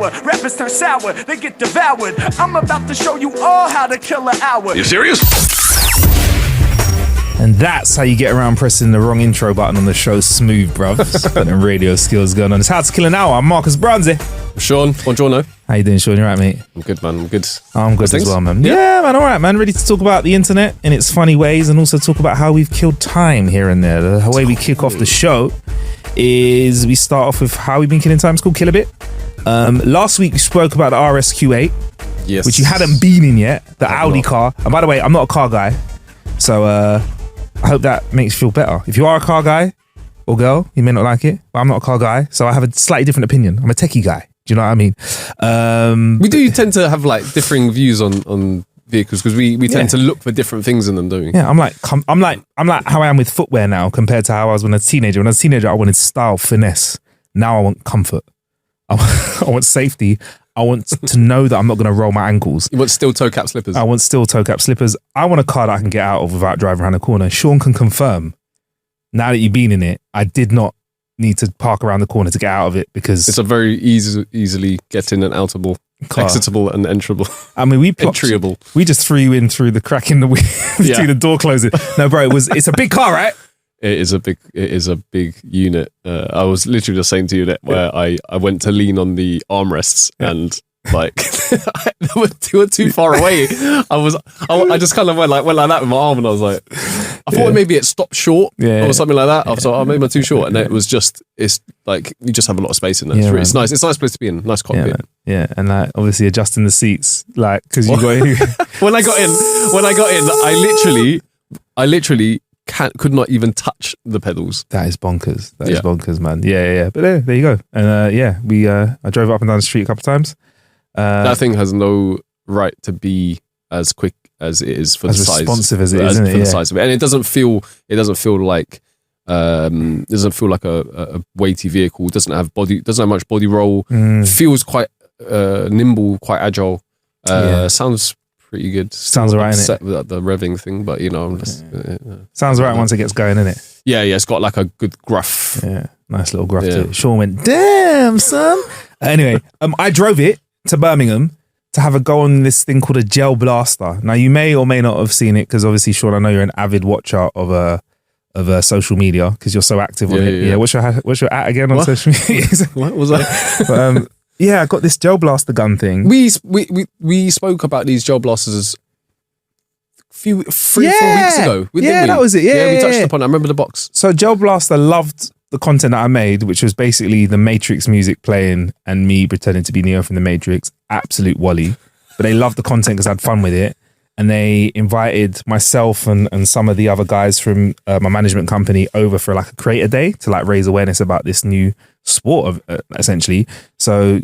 power. Rappers turn sour, they get devoured. I'm about to show you all how to kill an hour. You serious? And that's how you get around pressing the wrong intro button on the show. Smooth, bruv. Got them radio skills going on. It's How to Kill an Hour. I'm Marcus Bronzy. Sean, buongiorno. How you doing, Sean? You right, mate? I'm good, man. I'm good. I'm good as well, man. Yeah, man. All right, man. Ready to talk about the internet in its funny ways and also talk about how we've killed time here and there. The way we kick off the show is we start off with how we've been killing time. It's called Kill a Bit. Last week we spoke about the RSQ8, Yes. which you hadn't been in yet, the Audi car. And by the way, I'm not a car guy, so I hope that makes you feel better. If you are a car guy or girl, you may not like it, but I'm not a car guy, so I have a slightly different opinion. I'm a techie guy. Do you know what I mean? We do tend to have like differing views on vehicles because we tend to look for different things in them, don't we? Yeah, I'm like how I am with footwear now compared to how I was when I was a teenager. When I was a teenager, I wanted style, finesse. Now I want comfort. I want safety. I want to know that I'm not going to roll my ankles. You want steel toe cap slippers? I want steel toe cap slippers. I want a car that I can get out of without driving around the corner. Sean can confirm, now that you've been in it, I did not need to park around the corner to get out of it because it's a very easily get in and outable, exitable and enterable. I mean, we just threw you in through the crack in the between the door closing. No, bro, it's a big car, right? It is a big unit. I was literally just saying to you that where I went to lean on the armrests and like they were too far away. I just kind of went like that with my arm and I was like, I thought maybe it stopped short or something like that. I was like, oh, maybe I'm too short, and then it's like you just have a lot of space in there. Yeah, it's nice. It's a nice place to be in. Nice cockpit. Yeah, and like obviously adjusting the seats, like because you got when I got in, I literally could not even touch the pedals. That is bonkers. That is bonkers, man. Yeah. But there you go. And I drove up and down the street a couple of times. That thing has no right to be as quick as it is for the size, responsive as it is, for the size of it, and it doesn't feel like a weighty vehicle. It doesn't have much body roll. Feels quite nimble, quite agile. Sounds pretty good. Sounds alright, innit? Set with the revving thing, but I'm just sounds alright once it gets going, innit? Yeah. It's got like a good gruff. Yeah, nice little gruff to it. Sean went, damn, son. Anyway, I drove it to Birmingham to have a go on this thing called a gel blaster. Now you may or may not have seen it because obviously, Sean, I know you're an avid watcher of social media because you're so active on it. Yeah. What's your at again on social media? What was that? I got this gel blaster gun thing. We spoke about these gel blasters 4 weeks ago. That was it. Yeah, we touched upon it. I remember the box. So Gel Blaster loved the content that I made, which was basically the Matrix music playing and me pretending to be Neo from the Matrix. Absolute Wally. But they loved the content because I had fun with it. And they invited myself and some of the other guys from my management company over for like a creator day to like raise awareness about this new sport essentially. So,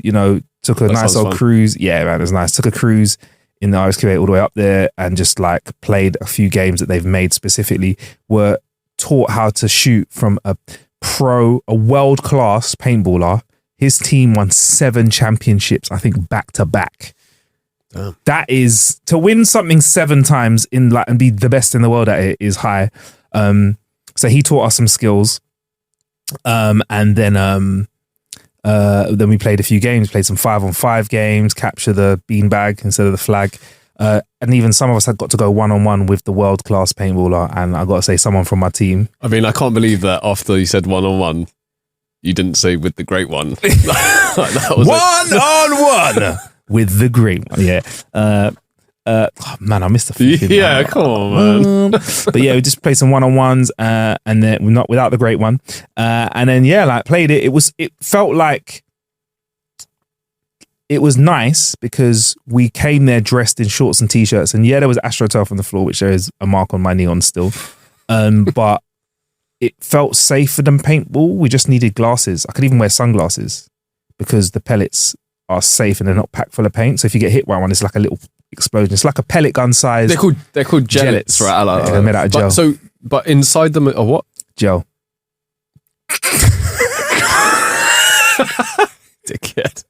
took a nice old cruise. Yeah, man, it was nice. Took a cruise in the RSQ8 all the way up there and just like played a few games that they've made specifically. Were taught how to shoot from a world-class paintballer. His team won 7 championships, I think, back to back. Damn. That is, to win something 7 times in like and be the best in the world at it is high. So he taught us some skills, and then we played a few games. Played some 5-on-5 games, capture the beanbag instead of the flag, and even some of us had got to go 1-on-1 with the world class paintballer. And I got to say, someone from my team. I mean, I can't believe that after you said 1-on-1, you didn't say with the great one. That was 1-on-1. With the green one, man, I missed the fucking man. Come on, man. But yeah, we just played some 1-on-1s, and then we're not without the great one, and then played it. It felt like it was nice because we came there dressed in shorts and t-shirts, and there was AstroTurf on the floor, which there is a mark on my knee on still, but it felt safer than paintball. We just needed glasses. I could even wear sunglasses because the pellets are safe and they're not packed full of paint. So if you get hit by one, it's like a little explosion. It's like a pellet gun size. They're called gellets, right? I like they're made out of gel. But inside them are what? Gel. Dickhead.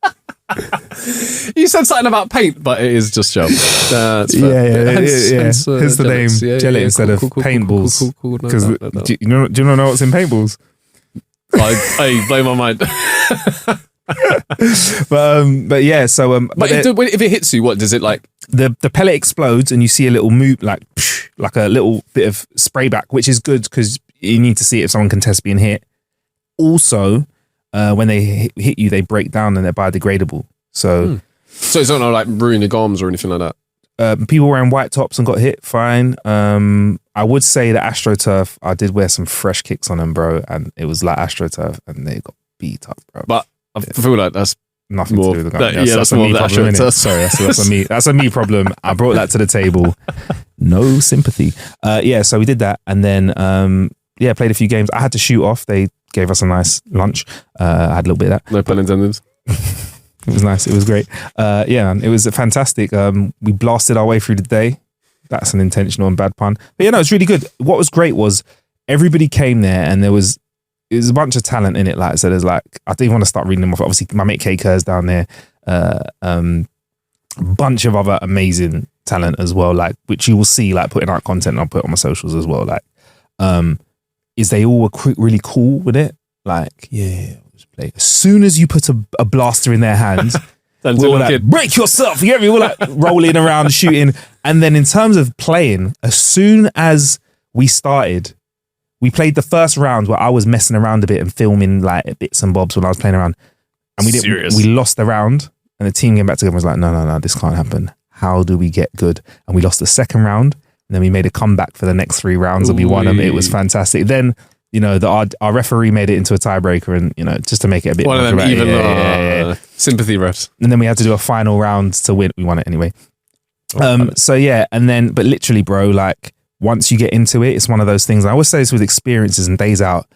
You said something about paint, but it is just gel. That's hence the name Jelly instead of paintballs. Because do you know what's in paintballs? I blow my mind. But yeah, so But if it hits you, what does it like? the pellet explodes and you see a little move like a little bit of spray back, which is good because you need to see if someone can test being hit. Also, when they hit you, they break down and they're biodegradable. So it's not like ruin your gums or anything like that. People wearing white tops and got hit, fine. I would say the AstroTurf, I did wear some fresh kicks on them, bro, and it was like AstroTurf and they got beat up, bro. But I feel like that's nothing more, to do with the gun. that's more a of me the problem, innit? AstroTurf. Sorry, that's a me problem. I brought that to the table. No sympathy. Yeah, so we did that and then played a few games. I had to shoot off. They gave us a nice lunch. I had a little bit of that. No pun intended. It was nice. It was great. It was fantastic. We blasted our way through the day. That's an intentional and bad pun. But yeah, no, it's really good. What was great was everybody came there and it was a bunch of talent in it. Like, so there's like, I don't even want to start reading them off. Obviously, my mate K Kerr's down there. Bunch of other amazing talent as well, like, which you will see, like, putting out content and I'll put on my socials as well. Like, is they all were really cool with it. Like, yeah, play. As soon as you put a blaster in their hands, we were like, break yourself. You get me? We're like rolling around, shooting. And then in terms of playing, as soon as we started, we played the first round where I was messing around a bit and filming like bits and bobs when I was playing around. And we lost the round and the team came back together and was like, no, this can't happen. How do we get good? And we lost the second round and then we made a comeback for the next 3 rounds and we won them. It was fantastic. Then, you know, our referee made it into a tiebreaker and, you know, just to make it a bit one more of them dramatic. even sympathy refs. And then we had to do a final round to win. We won it anyway. So yeah, and then, but literally, bro, like once you get into it, it's one of those things. I always say this with experiences and days out.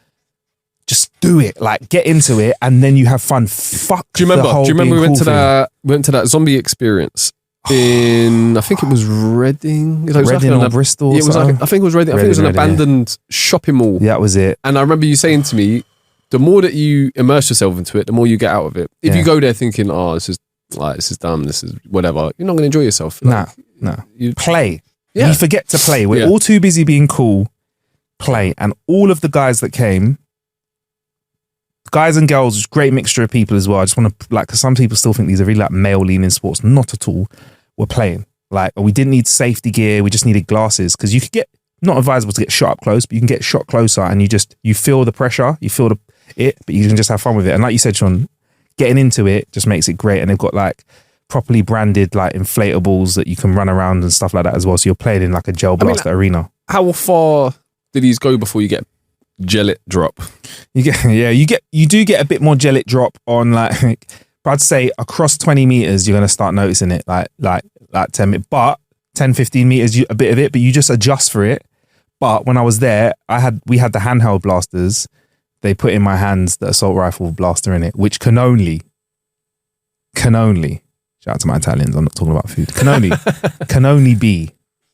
Just do it, like get into it, and then you have fun. Fuck. Do you remember we went to that zombie experience in, I think it was Reading. Reading or Bristol. Yeah, it was like, I think it was Reading. I think it was an abandoned shopping mall. Yeah, that was it. And I remember you saying to me, the more that you immerse yourself into it, the more you get out of it. If you go there thinking, oh, this is dumb, this is whatever, you're not going to enjoy yourself. Like, no. You play. Yeah. You forget to play. We're all too busy being cool. Play. And all of the guys that came, guys and girls, great mixture of people as well. I just want to, like, because some people still think these are really like male-leaning sports. Not at all. We're playing. Like, we didn't need safety gear. We just needed glasses because you could get, not advisable to get shot up close, but you can get shot closer and you feel the pressure, you feel it, but you can just have fun with it. And like you said, Sean, getting into it just makes it great. And they've got like properly branded like inflatables that you can run around and stuff like that as well. So you're playing in like a gel blaster arena. How far did these go before you get gellet drop? You do get a bit more gellet drop on like, but I'd say across 20 meters, you're going to start noticing it like 10, but 10, 15 meters, a bit of it, but you just adjust for it. But when I was there, we had the handheld blasters. They put in my hands the assault rifle blaster in it, which can only, shout out to my Italians, I'm not talking about food, can only be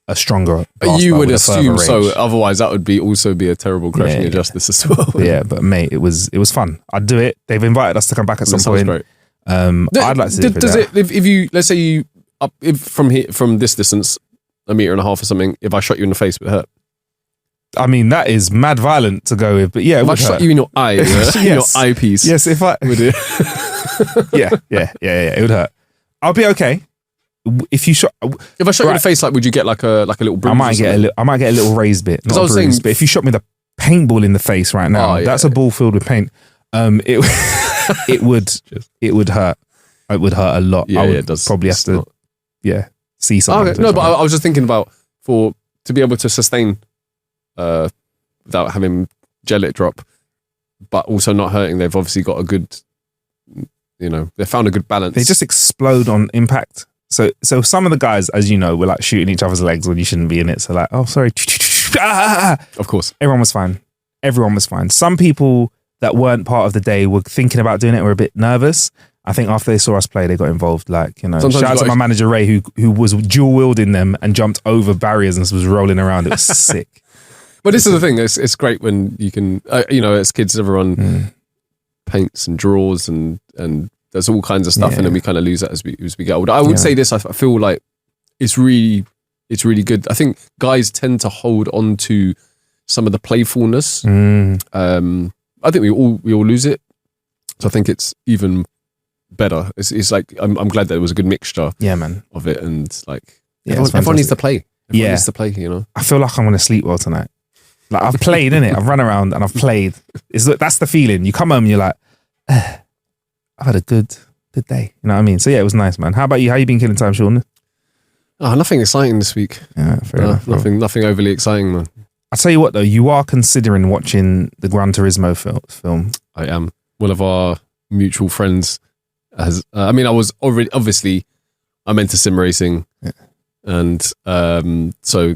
a stronger blaster. You would assume so, otherwise that would also be a terrible crashing injustice as well. Yeah, but mate, it was fun. I'd do it. They've invited us to come back at some point. Great. I'd like to do it. If you, let's say you, from this distance, 1.5 meters or something, if I shot you in the face, it would hurt. I mean, that is mad violent to go with, but yeah, if I shot you in your eye, your eyepiece. Yes, if I would it? yeah, it would hurt. I'll be okay. If I shot you in the face, like, would you get like a little bruise? I might get a little raised bit. Not a bruise, but if you shot me with a paintball in the face right now, that's a ball filled with paint. It would hurt. It would hurt a lot. I would it does. Probably have to, see something. Okay. No, but I was just thinking about to be able to sustain without having gellet drop, but also not hurting. They've obviously got a good, they found a good balance. They just explode on impact. So some of the guys, as you know, were like shooting each other's legs when you shouldn't be in it. So like, oh, sorry. Of course. Everyone was fine. Some people that weren't part of the day were thinking about doing it, were a bit nervous. I think after they saw us play, they got involved. Like, shout out to my manager Ray, who was dual wielding them and jumped over barriers and was rolling around. It was sick. But this is the thing. It's great when you can, as kids, everyone paints and draws and there's all kinds of stuff, and then we kind of lose that as we get older. I would say this. I feel like it's really good. I think guys tend to hold on to some of the playfulness. I think we all lose it. So I think it's even better. It's like I'm glad that it was a good mixture Yeah, man. of it, and like Yeah, it's everyone needs to fantastic. play. Everyone Yeah. needs to play. You know. I feel like I'm gonna sleep well tonight. Like I've played, innit? I've run around and I've played. That's the feeling. You come home and you're like, I've had a good day. You know what I mean? So yeah, it was nice, man. How about you? How you been killing time, Sean? Oh, nothing exciting this week. Yeah, fair enough. bro. Nothing overly exciting, man. I'll tell you what though, you are considering watching the Gran Turismo film. I am. One of our mutual friends has. I mean, I was already obviously. I'm into sim racing, and so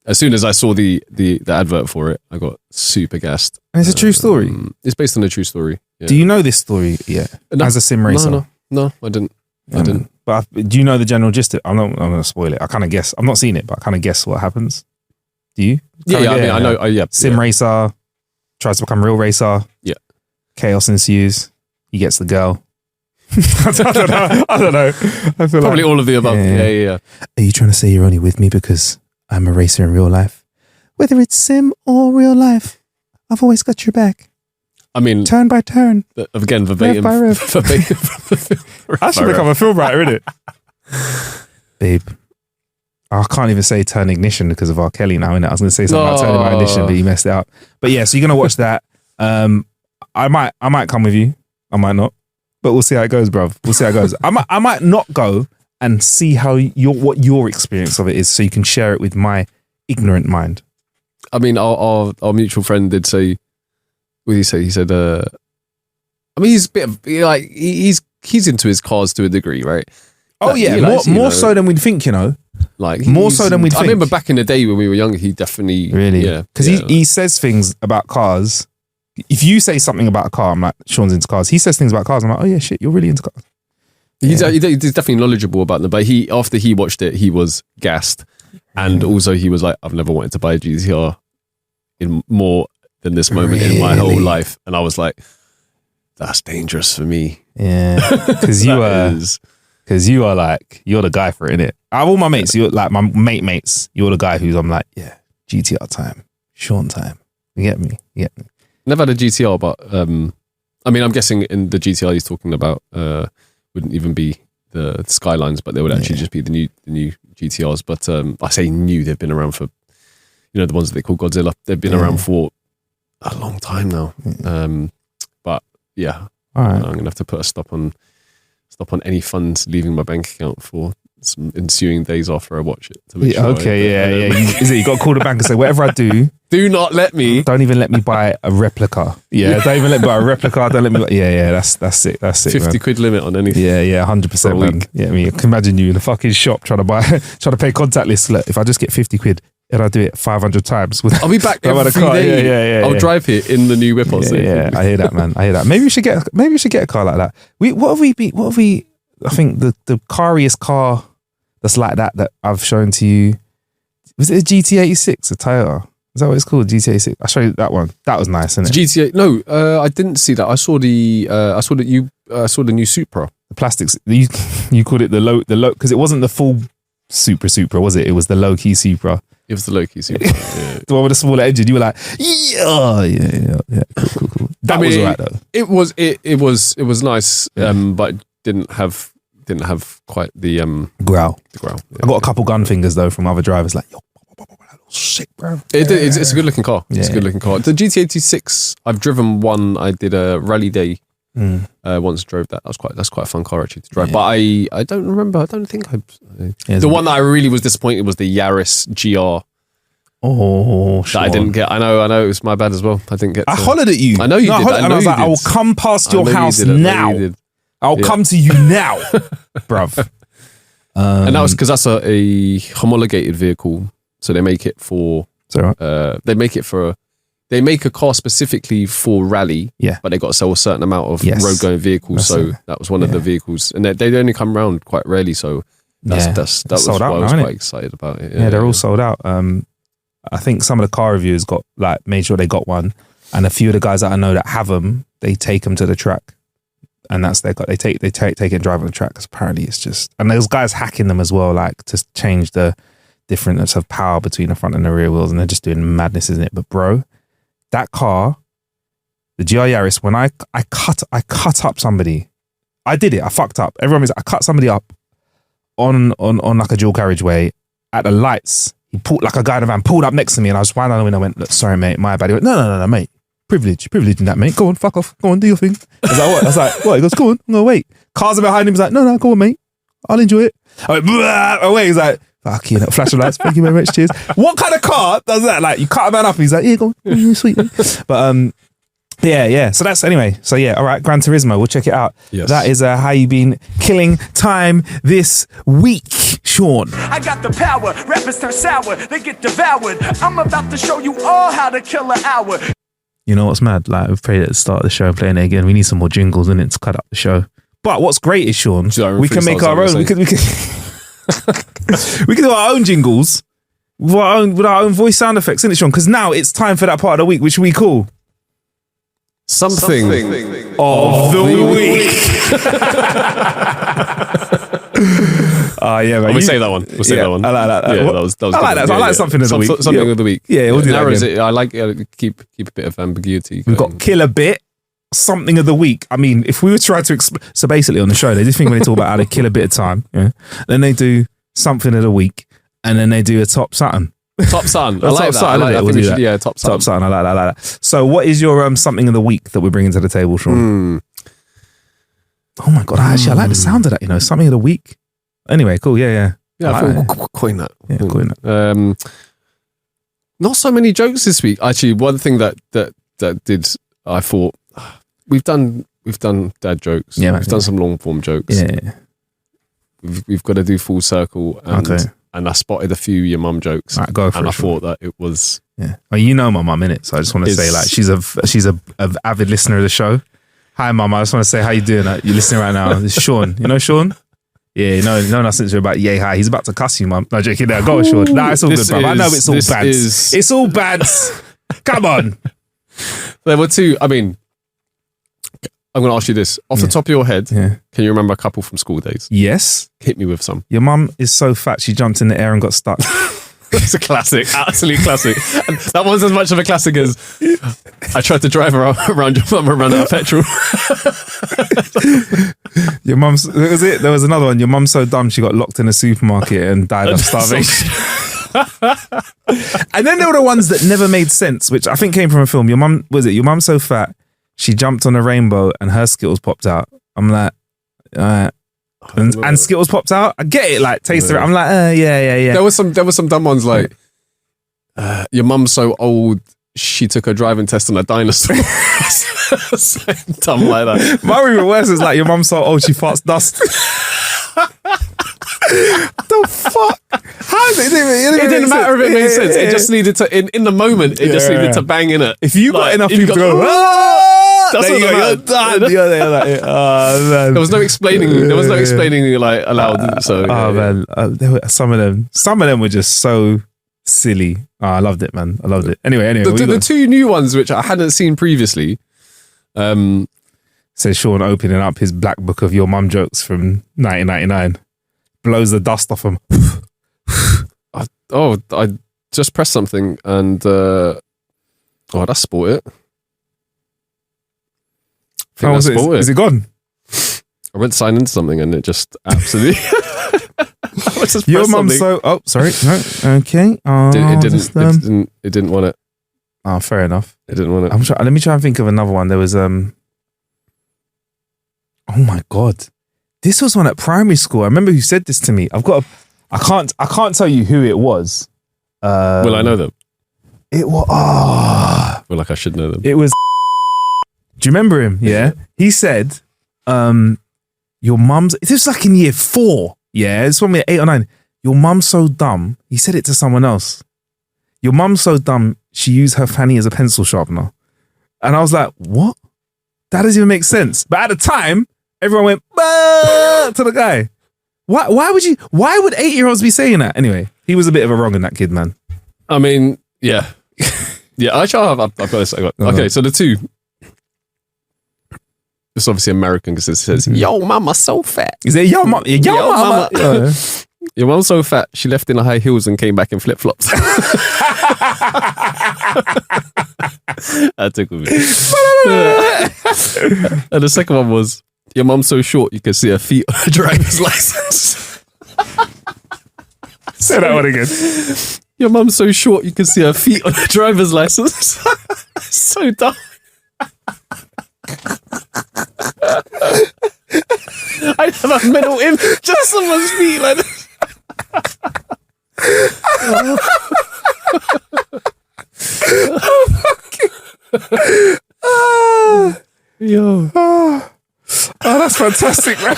as soon as I saw the advert for it, I got super gassed. And it's a true story. It's based on a true story. Yeah. Do you know this story yet? No, As a sim racer? No, I didn't. Yeah, man. But do you know the general gist? I'm going to spoil it. I kind of guess. I've not seen it, but I kind of guess what happens. Do you? Yeah, I mean, I know. Yeah, Sim racer tries to become real racer. Yeah. Chaos ensues. He gets the girl. I don't know. I feel probably like, all of the above. Yeah. Are you trying to say you're only with me because I'm a racer in real life? Whether it's sim or real life, I've always got your back. I mean, turn by turn. Again, verbatim. Rev by rev. Verbatim from the film. I should become a film writer, innit? Babe. I can't even say turn ignition because of R. Kelly now, innit? I was going to say something about turning my ignition, but you messed it up. But yeah, so you're going to watch that. I might come with you. I might not. But we'll see how it goes, bruv. We'll see how it goes. I might not go and see how what your experience of it is so you can share it with my ignorant mind. I mean, our mutual friend did say, what did he say? He said, I mean, he's a bit of, like, he's into his cars to a degree, right? Oh, But, yeah. you know, More so than we'd think, you know. Like More so than we'd I think. remember back in the day when we were younger, he definitely Really? yeah, Because he says things about cars. If you say something about a car, I'm like, Sean's into cars. He says things about cars. I'm like, oh yeah, shit, you're really into cars. He's definitely knowledgeable about them. But after he watched it, he was gassed, and also he was like, I've never wanted to buy a GTR in more than this moment in my whole life, and I was like, that's dangerous for me. Yeah, because you are like, you're the guy for it, innit? I have all my mates, you're like my mates. You're the guy I'm like, yeah, GTR time, Sean time. You get me? Never had a GTR, but I mean, I'm guessing in the GTR he's talking about wouldn't even be the Skylines, but they would actually just be the new GTRs. But I say new; they've been around for, the ones that they call Godzilla. They've been around for a long time now. But yeah, all right. I'm gonna have to put a stop on any funds leaving my bank account for some ensuing days after I watch it. To make sure Is it you got to call the bank and say, whatever I do, not let me. Don't even let me buy a replica. Yeah, don't even let me buy a replica. Don't let me. That's it. That's it. 50 quid limit on anything. Yeah, 100%, man. Yeah, I mean, I can imagine you in a fucking shop trying to pay contactless. Look, if I just get 50 quid, and I do it 500 times. I'll be back every day. I'll drive here in the new whip. Yeah, I hear that, man. I hear that. Maybe we should get a car like that. What have we? I think the cariest car that's like that I've shown to you, was it a GT86, a Toyota? Is that what it's called? GT86. I showed you that one. That was nice, isn't it? GTA. No, I didn't see that. I saw the new Supra. The plastics. You called it the low because it wasn't the full Supra, was it? It was the low key Supra. It was the low key Supra. Yeah. The one with the smaller engine. You were like, yeah. Cool. That was alright though. It was nice, but didn't have quite the growl. Yeah. I got a couple gun fingers though from other drivers, like, yo, that looks sick, bro. It's a good looking car. Yeah. It's a good looking car. The GT86, I've driven one. I did a rally day. Once drove that. That's quite a fun car actually to drive. Yeah. But I don't remember. I don't think the one that I really was disappointed was the Yaris GR. Oh, that I didn't get. I know. It was my bad as well. I didn't get. I hollered at you. I know you did. And I was like, I will come past your house now. I'll come to you now, bruv. And that was because that's a homologated vehicle, so they make it for. They make a car specifically for rally, but they got to sell a certain amount of road going vehicles. That was one of the vehicles, and they only come around quite rarely. So that was why I was quite excited about it. Yeah, they're all sold out. I think some of the car reviewers made sure they got one, and a few of the guys that I know that have them, they take them to the track, and that's they take it and drive on the track because apparently it's just, and there's guys hacking them as well, like to change the difference of power between the front and the rear wheels, and they're just doing madness, isn't it? But bro, that car, the GR Yaris, when I cut up somebody, I did it. I fucked up. Everyone was. I cut somebody up on like a dual carriageway at the lights. He pulled like a guy in a van, pulled up next to me, and I was winding down the window. I went, "Look, sorry, mate, my bad." He went, "No, mate. Privilege in that, mate. Go on, fuck off. Go on, do your thing." I was like, "What?" I was like, "What?" He goes, "Go on, I'm gonna wait." Cars are behind him. He's like, "No, go on, mate. I'll enjoy it." I went, away. He's like, "Fuck you, flashing lights. Thank you very much. Cheers." What kind of car does that? Like, you cut a man up, and he's like, "Yeah, go on, sweet." Man. But yeah. So that's anyway. So yeah, all right. Gran Turismo. We'll check it out. Yes. That is how you been killing time this week, Sean. I got the power, rappers turn sour, they get devoured. I'm about to show you all how to kill an hour. You know what's mad? Like, we've played at the start of the show and playing it again. We need some more jingles in it to cut up the show. But what's great is, Sean, we can make our own. We can we can do our own jingles with our own voice sound effects, isn't it, Sean? Because now it's time for that part of the week, which we call Something of the week. Yeah, man. We'll say that one. We'll say that one. I like that. Yeah, that was I like that. I like something of the week. Something of the week. Yeah, we'll do that narrows again. it. I like keep a bit of ambiguity. We've got kill a bit, something of the week. I mean, if we were trying to so basically on the show, they just think when they talk about how they kill a bit of time, yeah, then they do something of the week, and then they do a top something. Top Sun. I like that. I like that. I think we should, yeah, Top Sun. Top Sun. I like that. So, what is your something of the week that we're bringing to the table, Sean? Oh my god! I like the sound of that. You know, something of the week. Anyway, cool. Yeah. Yeah, I think we'll coin that. Yeah, coin that. Not so many jokes this week. Actually, one thing that did, I thought we've done dad jokes. Yeah, we've done some long form jokes. Yeah. We've got to do full circle. And, Okay. And I spotted a few your mum jokes. Right, go for and it, I thought that it was. Yeah. Well, you know my mum, innit? So I just want to say, like, she's a avid listener of the show. Hi, mum. I just want to say, how you doing? You're listening right now. This is Sean. You know Sean? Yeah, you know nothing to about yay hi. He's about to cuss you, mum. No, joking. There, go on, Sean. Nah, it's all good, bro. I know it's all bad. It's all bad. Come on. There were two. I mean, I'm going to ask you this off the top of your head. Yeah. Can you remember a couple from school days? Yes. Hit me with some. Your mum is so fat she jumped in the air and got stuck. It's a classic, absolute classic. And that one's as much of a classic as I tried to drive around your mum and ran out of petrol. Your mum's, that was it. There was another one. Your mum's so dumb she got locked in a supermarket and died of starvation. And then there were the ones that never made sense, which I think came from a film. Your mum's so fat she jumped on a rainbow and her Skittles popped out. I'm like, and Skittles popped out. I get it, like taste it. I'm like, yeah. There was some dumb ones like your mum's so old she took her driving test on a dinosaur. Something dumb like that. My even worse is like your mum's so old she farts dust. The fuck? How is it? It didn't matter if it made sense. It just needed to in the moment. It just needed to bang in it. If you got enough people to go, that's what you're done. There was no explaining. There was no explaining like allowed. So man, there were, some of them were just so silly. I loved it, man. I loved it. Anyway, the two new ones which I hadn't seen previously. Says Sean opening up his black book of your mum jokes from 1999. Blows the dust off him. I just pressed something and that sport it. Is it gone? I went to sign into something and it just absolutely. Your mum's so. Oh, sorry. No. Okay. It didn't want it. Oh, fair enough. It didn't want it. Let me try and think of another one. There was Oh my god, this was one at primary school. I remember who said this to me. I can't tell you who it was. Will I know them? It was. Well, like I should know them. It was. Do you remember him? Yeah. He said, your mum's. This was like in year 4. Yeah, it's when we were 8 or 9. Your mum's so dumb. He said it to someone else. Your mum's so dumb. She used her fanny as a pencil sharpener. And I was like, what? That doesn't even make sense. But at the time, everyone went bah! To the guy. Why would 8-year-olds be saying that? Anyway, he was a bit of a wrong in that kid, man. I mean, yeah. Yeah, I've got this. Okay, so the two. It's obviously American because it says, yo, mama's so fat. Is it yo, mama? Yo, mama. Your mum's so fat, she left in her high heels and came back in flip-flops. That took me. And the second one was, Your mum's so short you can see her feet on her driver's license. Say that one again. Your mum's so short you can see her feet on her driver's license. So dumb. I have a mental image just someone's feet like this. Yo. Oh, that's fantastic, man.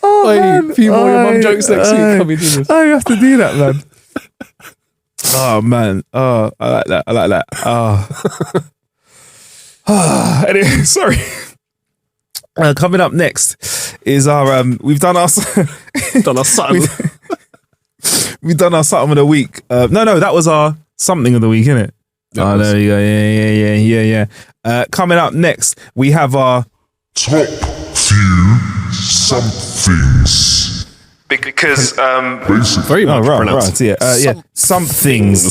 A few more your mum jokes next week. Coming to this. I have to do that, man. Oh man. Oh, I like that. I like that. Oh. Anyway, sorry. Coming up next is our we've done our something. We've done our something of the week. No, that was our something of the week, innit? Oh, there you go. Yeah. Coming up next, we have our top few somethings. because Very much pronounced. Some things.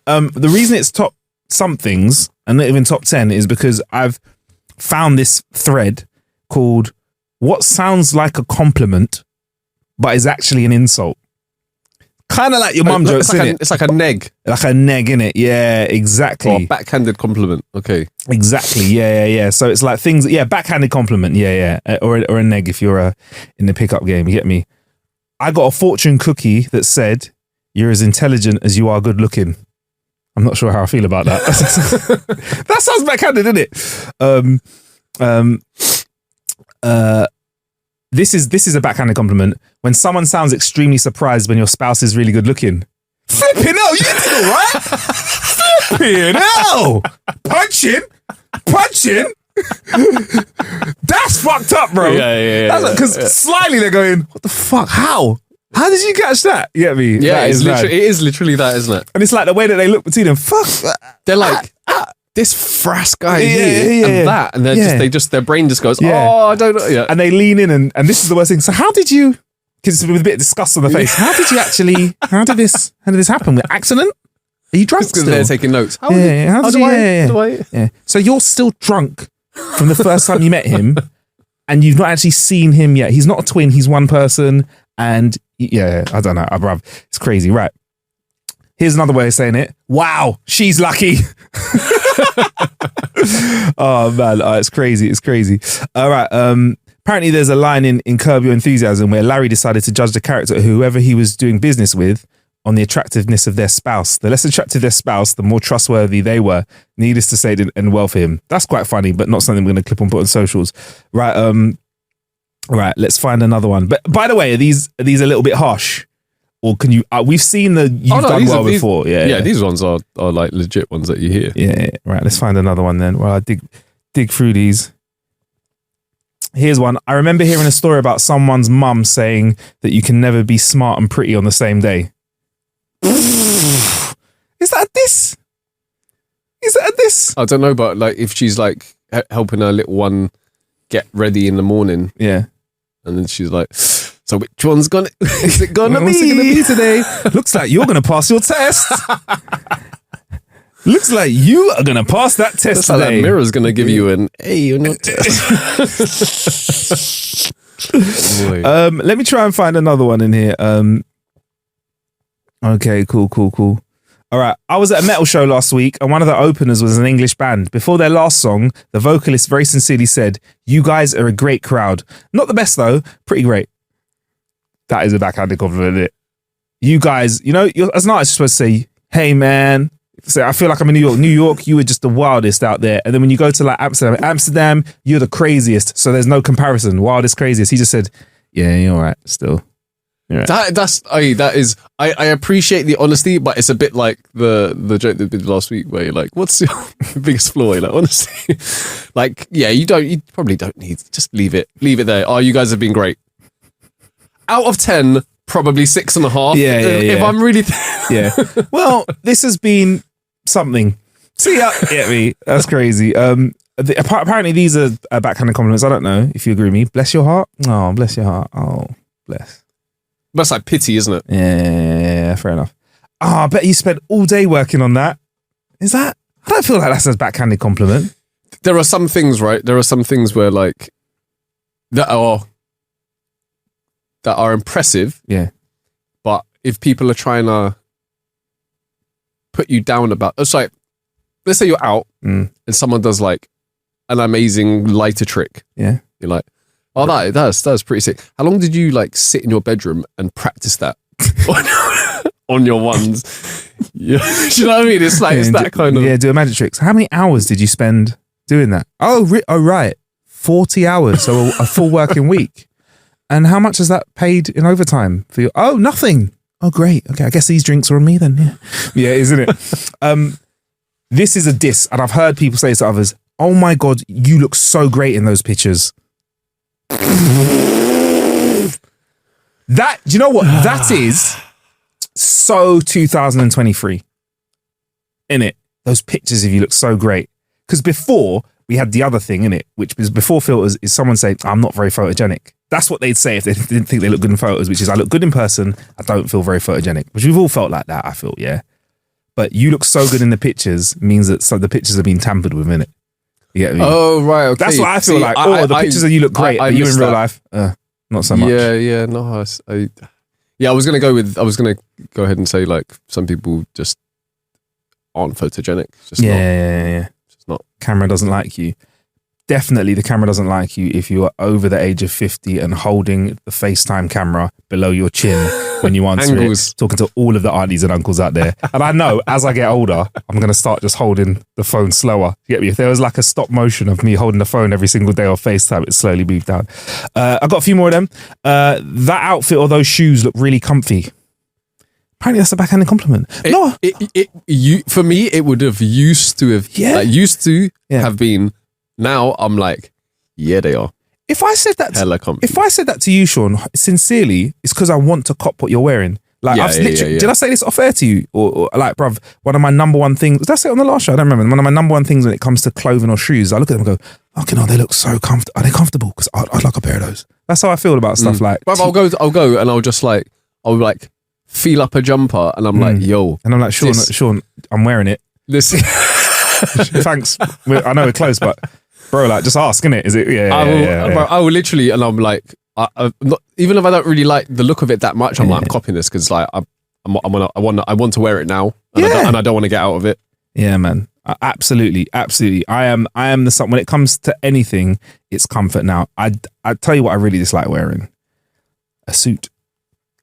The reason it's top some things and not even top 10 is because I've found this thread called "What Sounds Like a Compliment but is actually an insult." Kind of like your mum jokes, innit? It's like a neg. Like a neg, innit? Yeah, exactly. Or a backhanded compliment. Okay. Exactly. Yeah. So it's like things. Yeah, backhanded compliment. Yeah. Or a neg if you're in the pickup game. You get me? I got a fortune cookie that said, "You're as intelligent as you are good looking." I'm not sure how I feel about that. That sounds backhanded, isn't it? This is a backhanded compliment. When someone sounds extremely surprised when your spouse is really good looking. Flipping hell, you did all right. Flipping hell. Punching. That's fucked up, bro. Yeah. Because slyly they're going, what the fuck? How did you catch that? You get me? Yeah, That is mad. it is literally that, isn't it? And it's like the way that they look between them. Fuck. They're like, this frass guy Yeah, here yeah. and that, and their brain just goes, Yeah. oh, I don't know. Yeah. And they lean in and this is the worst thing. So how did you, because with a bit of disgust on the face, how did this happen? With accident? Are you drunk Because still? they're taking notes. How do I? do I? So you're still drunk from the first time you met him and you've not actually seen him yet. He's not a twin. He's one person. And yeah, I don't know. Bruv, it's crazy. Right. Here's another way of saying it. Wow, she's lucky. Oh man, it's crazy. All right. Apparently there's a line in Curb Your Enthusiasm where Larry decided to judge the character of whoever he was doing business with on the attractiveness of their spouse. The less attractive their spouse, the more trustworthy they were. Needless to say, it didn't end well for him. That's quite funny, but not something we're going to clip and put on socials. Right. Right. Let's find another one. But by the way, are these a little bit harsh? Or can you? We've seen the you've done well before. Yeah. These ones are like legit ones that you hear. Yeah. Right. Let's find another one then. Well, I dig through these. Here's one. I remember hearing a story about someone's mum saying that you can never be smart and pretty on the same day. Is that a diss? I don't know, but like if she's like helping her little one get ready in the morning, Yeah. and then she's like, "So which one's gonna? Is it gonna What's it be? gonna be today? Looks like you're gonna pass your test. Looks like you are gonna pass that test That's how that today. mirror's gonna give you an A. You're not." Boy. Let me try and find another one in here. Okay, cool. All right. I was at a metal show last week and one of the openers was an English band. Before their last song, the vocalist very sincerely said, "You guys are a great crowd." Not the best though, pretty great. That is a backhanded compliment, isn't it? You guys, you're, as an artist, you're supposed to say, "Hey man, say, I feel like I'm in New York. New York, you were just the wildest out there." And then when you go to like Amsterdam, you're the craziest. So there's no comparison. Wildest, craziest. He just said, "Yeah, you're all right still." Yeah. That is I appreciate the honesty, but it's a bit like the joke that we did last week where you're like, what's your biggest flaw? Like, honestly, like, yeah, you probably don't need, just leave it there. Oh, you guys have been great. Out of 10, probably 6.5. Yeah. If I'm really Yeah. Well, this has been something. See ya. Get me. That's crazy. Apparently these are backhanded compliments. I don't know if you agree with me. Bless your heart. Oh, bless your heart. Oh, bless. That's like pity, isn't it? Yeah, fair enough. Oh, I bet you spent all day working on that. Is that? I don't feel like that's a backhanded compliment. There are some things, right? There are some things where like that are impressive. Yeah. But if people are trying to put you down about, it's like, let's say you're out and someone does like an amazing lighter trick. Yeah. You're like, oh, that's pretty sick. How long did you like sit in your bedroom and practice that on your ones? Yeah. Do you know what I mean? It's like, it's that kind of. Yeah, do a magic tricks. How many hours did you spend doing that? Oh, right. 40 hours. So a full working week. And how much is that paid in overtime for you? Oh, nothing. Oh, great. Okay, I guess these drinks are on me then. Yeah, yeah, isn't it? This is a diss, and I've heard people say to others, "Oh my God, you look so great in those pictures." That, do you know what? That is so 2023. Innit? Those pictures of you look so great. Because before, we had the other thing, innit? Which was before filters, is someone saying, I'm not very photogenic. That's what they'd say if they didn't think they look good in photos, which is, I look good in person, I don't feel very photogenic. Which we've all felt like that, I feel, yeah. But you look so good in the pictures means that the pictures have been tampered with, innit? You get me? Oh, right, okay. That's what I feel like. The pictures of you look great, but you in real life, not so much. Yeah, no. I was gonna go ahead and say like some people just aren't photogenic. Just yeah. It's not. Camera doesn't like you. Definitely, the camera doesn't like you if you are over the age of 50 and holding the FaceTime camera below your chin when you answer it, talking to all of the aunties and uncles out there. And I know as I get older, I'm going to start just holding the phone slower. You get me? If there was like a stop motion of me holding the phone every single day on FaceTime, it slowly moved down. I've got a few more of them. That outfit or those shoes look really comfy. Apparently that's a backhanded compliment. For me, it would have used to have been. Now I'm like, yeah, they are. If I said that, hella comfy. If I said that to you, Sean, sincerely, it's because I want to cop what you're wearing. Like, did I say this off air to you, or like, bruv, one of my number one things? Did I say it on the last show? I don't remember. One of my number one things when it comes to clothing or shoes, I look at them and go, "Fucking hell, they look so comfortable. Are they comfortable? Because I'd like a pair of those." That's how I feel about stuff. Like, bruv, I'll go, and I'll feel up a jumper, and I'm like, yo, and I'm like, Sean, I'm wearing it. Listen, thanks. I know we're close, but. Bro, like, just ask, innit? Is it? Yeah. Bro, I will literally, and I'm like, even if I don't really like the look of it that much, I'm like, I'm copying this because like I want to wear it now, and I don't want to get out of it. Yeah, man. Absolutely. I am the son. When it comes to anything, it's comfort now. I tell you what, I really dislike wearing a suit.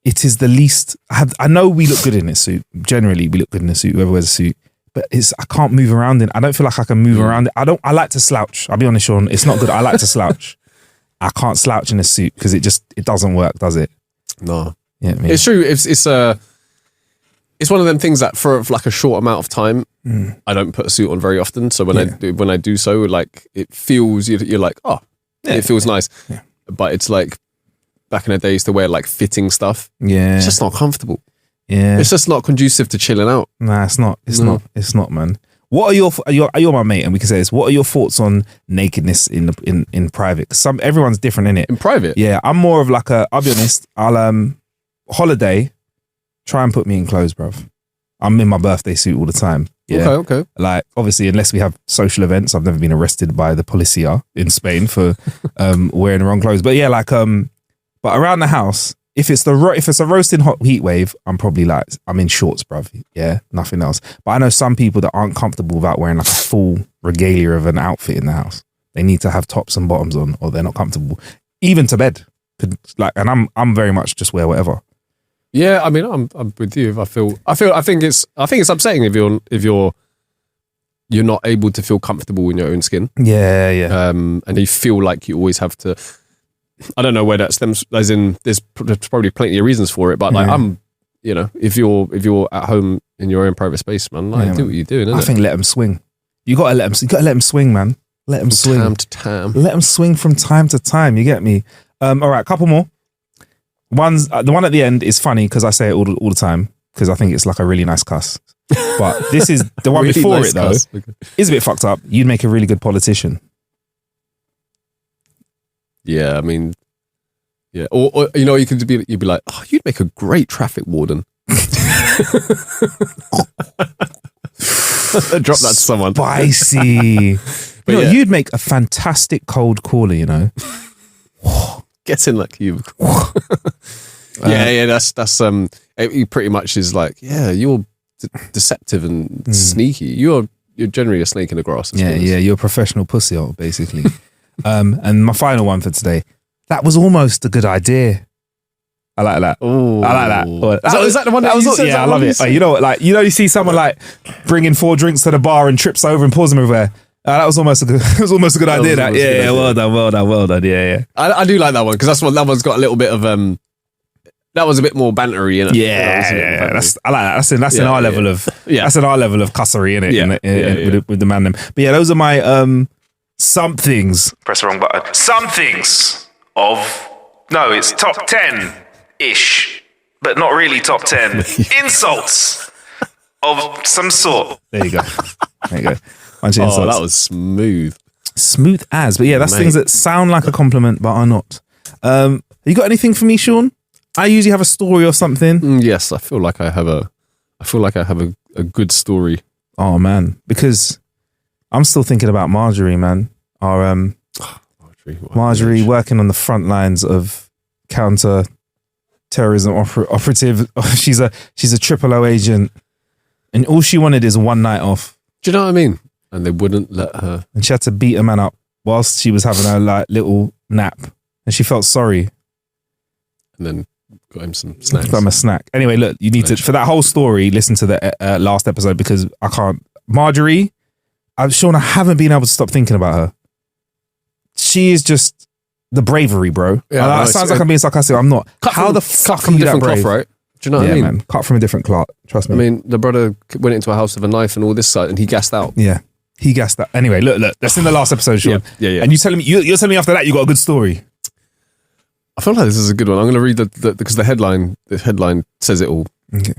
It is the least. I know we look good in a suit. Generally, we look good in a suit. Whoever wears a suit. But I can't move around in. I don't feel like I can move around it. I like to slouch. I'll be honest, Sean. It's not good. I like to slouch. I can't slouch in a suit because it doesn't work, does it? No. Yeah, it's true. It's one of them things that for like a short amount of time, I don't put a suit on very often. So when I do so, like it feels you're like, oh, it feels nice. Yeah. But it's like back in the day, I used to wear like fitting stuff. Yeah, it's just not comfortable. Yeah, it's just not conducive to chilling out. Nah, it's not. It's not, man. What are you're my mate, and we can say this. What are your thoughts on nakedness in private? Because everyone's different in it. In private, yeah, I'm more of like I'll be honest. I'll holiday. Try and put me in clothes, bruv. I'm in my birthday suit all the time. Yeah. Okay. Like, obviously, unless we have social events, I've never been arrested by the policia in Spain for wearing the wrong clothes. But yeah, like but around the house. If it's a roasting hot heat wave, I'm probably like, I'm in shorts, bruv. Yeah, nothing else. But I know some people that aren't comfortable without wearing like a full regalia of an outfit in the house. They need to have tops and bottoms on, or they're not comfortable. Even to bed. And I'm very much just wear whatever. Yeah, I mean, I'm with you. I think it's upsetting if you're not able to feel comfortable in your own skin. Yeah. And you feel like you always have to. I don't know where that stems. As in, there's probably plenty of reasons for it, but like if you're at home in your own private space, man, do what you're doing. I think let them swing. You gotta let them swing, man. Let them swing time to time. Let them swing from time to time. You get me? All right, couple more. The one at the end is funny because I say it all the time because I think it's like a really nice cuss. But this is the one really before nice it though. Okay. Is a bit fucked up. You'd make a really good politician. Yeah, I mean, yeah, or you'd be like, oh, you'd make a great traffic warden. Drop that to someone. Spicy. But yeah. You'd make a fantastic cold caller, you know. Get in that cubicle. Yeah, that's he pretty much is like, yeah, you're deceptive and sneaky. You're generally a snake in the grass. Yeah, you're a professional pussy hole, basically. And my final one for today. That was almost a good idea. I like that. Ooh. I like that. Is that the one that you said? Yeah, I love it. You know what? Like, you see someone like bringing 4 drinks to the bar and trips over and pours them everywhere. That was almost a good. It was almost a good idea. That yeah, well done. Yeah. I do like that one because that one's got a little bit of That was a bit more bantery in it. Yeah. I like that. That's in our level of. Yeah. That's in our level of cussery in it. With the man them. But yeah, those are my some things. Press the wrong button. Some things of. No, it's top 10-ish, but not really top 10. Insults of some sort. There you go. Bunch of insults. That was smooth. Smooth as. But yeah, that's things that sound like a compliment, but are not. You got anything for me, Sean? I usually have a story or something. Yes, I feel like I have a good story. Oh man, because I'm still thinking about Marjorie, man. Our Marjorie working on the front lines of counter terrorism operative. She's a triple O agent, and all she wanted is one night off. Do you know what I mean? And they wouldn't let her. And she had to beat a man up whilst she was having her like little nap, and she felt sorry. And then got him some snacks. Got him a snack. Anyway, look, you need to, for that whole story, listen to the last episode because I can't. Marjorie, Sean, I haven't been able to stop thinking about her. She is just the bravery, bro. Yeah, it sounds like I'm being sarcastic. I'm not. How the fuck from a different cloth, right? Do you know what I mean? Man, cut from a different cloth. Trust me. I mean, the brother went into a house with a knife and all this side, and he gassed out. Yeah, he gassed out. Anyway, look. That's in the last episode, Sean. Yeah. And you're telling me after that you got a good story. I feel like this is a good one. I'm going to read because the headline says it all. Okay.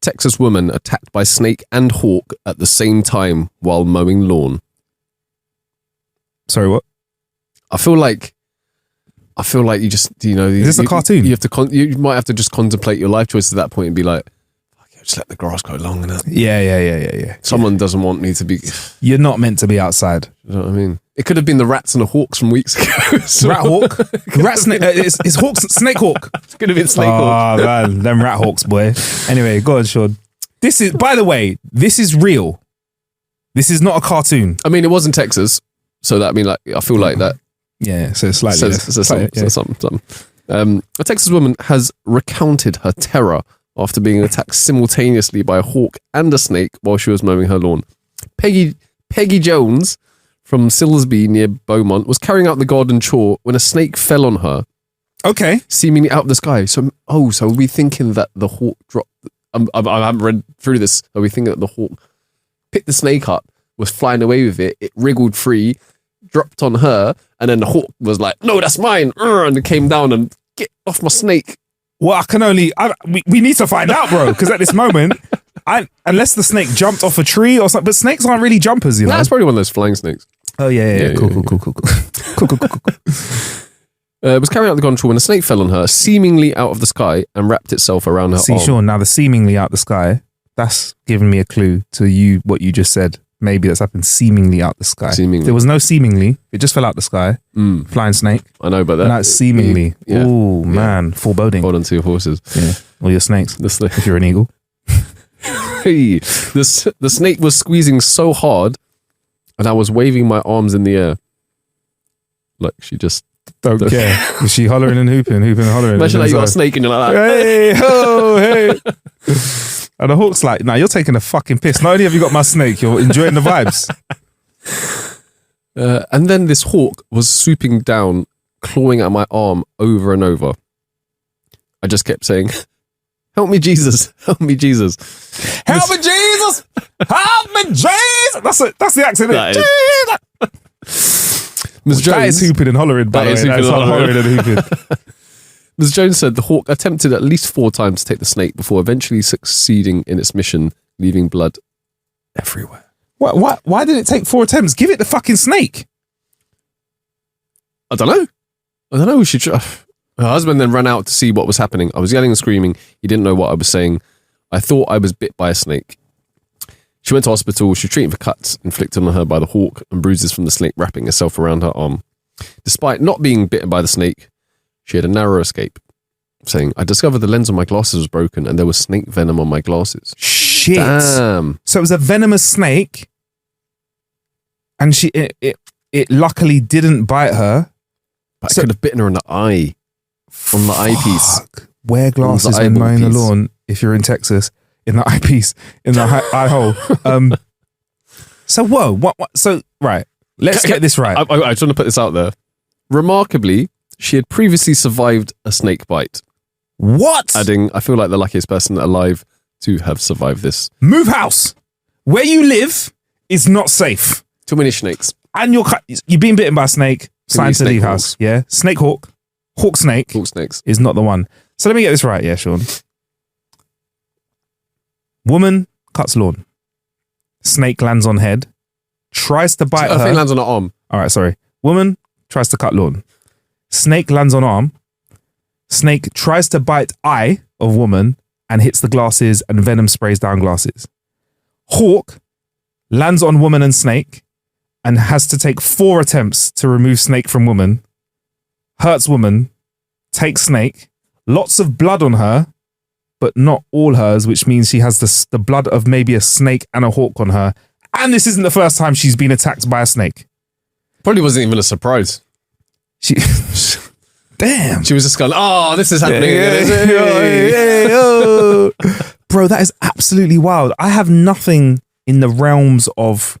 Texas woman attacked by snake and hawk at the same time while mowing lawn. Sorry, what? I feel like you just, is this a cartoon? You might have to just contemplate your life choices at that point and be like, just let the grass grow long enough. Yeah. Someone doesn't want me to be. You're not meant to be outside. You know what I mean? It could have been the rats and the hawks from weeks ago. Rat hawk? Rat snake? It's hawks, snake hawk. It could have been snake hawk. Oh man, them rat hawks, boy. Anyway, go on, Sean. This is, by the way, this is real. This is not a cartoon. I mean, it was in Texas, so that I feel like that. Yeah, so slightly. Something. A Texas woman has recounted her terror after being attacked simultaneously by a hawk and a snake while she was mowing her lawn. Peggy Jones from Silsby near Beaumont was carrying out the garden chore when a snake fell on her. Okay. Seemingly out of the sky. So are we thinking that the hawk dropped? I haven't read through this. Are we thinking that the hawk picked the snake up, was flying away with it, it wriggled free, dropped on her, and then the hawk was like, no, that's mine, and it came down and get off my snake. Well, we need to find out, bro, because at this moment, unless the snake jumped off a tree or something, but snakes aren't really jumpers, you know? That's probably one of those flying snakes. Oh, yeah. Cool. Was carrying out the control when a snake fell on her, seemingly out of the sky, and wrapped itself around her arm. See, Sean, now the seemingly out the sky, that's giving me a clue to what you just said. Maybe that's happened seemingly out the sky. Seemingly. There was no seemingly. It just fell out the sky. Flying snake. I know, but and that's seemingly. Yeah. Oh, man. Foreboding. Hold on to your horses. Yeah. Or your snakes. If you're an eagle. Hey, the snake was squeezing so hard, and I was waving my arms in the air. Like she just don't care. Was she hollering and hooping and hollering? Imagine like you got a snake and you're like that. Hey, ho, hey. And the hawk's like, nah, you're taking a fucking piss. Not only have you got my snake, you're enjoying the vibes. And then this hawk was swooping down, clawing at my arm over and over. I just kept saying, help me, Jesus. Help me, Jesus. Help me, Jesus. Help me, Jesus. That's the accent. That is hooping and hollering, by the way. That is hollering and hooping. Ms. Jones said the hawk attempted at least 4 times to take the snake before eventually succeeding in its mission, leaving blood everywhere. Why did it take 4 attempts? Give it the fucking snake. I don't know. Her husband then ran out to see what was happening. I was yelling and screaming. He didn't know what I was saying. I thought I was bit by a snake. She went to hospital. She was treated for cuts inflicted on her by the hawk and bruises from the snake wrapping itself around her arm. Despite not being bitten by the snake, she had a narrow escape, saying, I discovered the lens on my glasses was broken and there was snake venom on my glasses. Shit. Damn. So it was a venomous snake, and it luckily didn't bite her. But it could have bitten her in the eye. On the eyepiece. Wear glasses when mowing the lawn if you're in Texas. In the eyepiece. In the eye hole. So, whoa. What? So, right. Let's get this right. I just want to put this out there. Remarkably, she had previously survived a snake bite. What? Adding, I feel like the luckiest person alive to have survived this. Move house. Where you live is not safe. Too many snakes. And you've been bitten by a snake. Sign to leave house. Yeah. Snake hawk. Hawk snake. Hawk snakes. Is not the one. So let me get this right, yeah, Sean. Woman cuts lawn. Snake lands on head. Tries to bite her. I think lands on her arm. All right, sorry. Woman tries to cut lawn. Snake lands on arm. Snake tries to bite eye of woman and hits the glasses and venom sprays down glasses. Hawk lands on woman and snake and has to take 4 attempts to remove snake from woman. Hurts woman. Takes snake. Lots of blood on her, but not all hers, which means she has the blood of maybe a snake and a hawk on her. And this isn't the first time she's been attacked by a snake. Probably wasn't even a surprise. She, damn. She was just going, oh, this is happening. Bro, that is absolutely wild. I have nothing in the realms of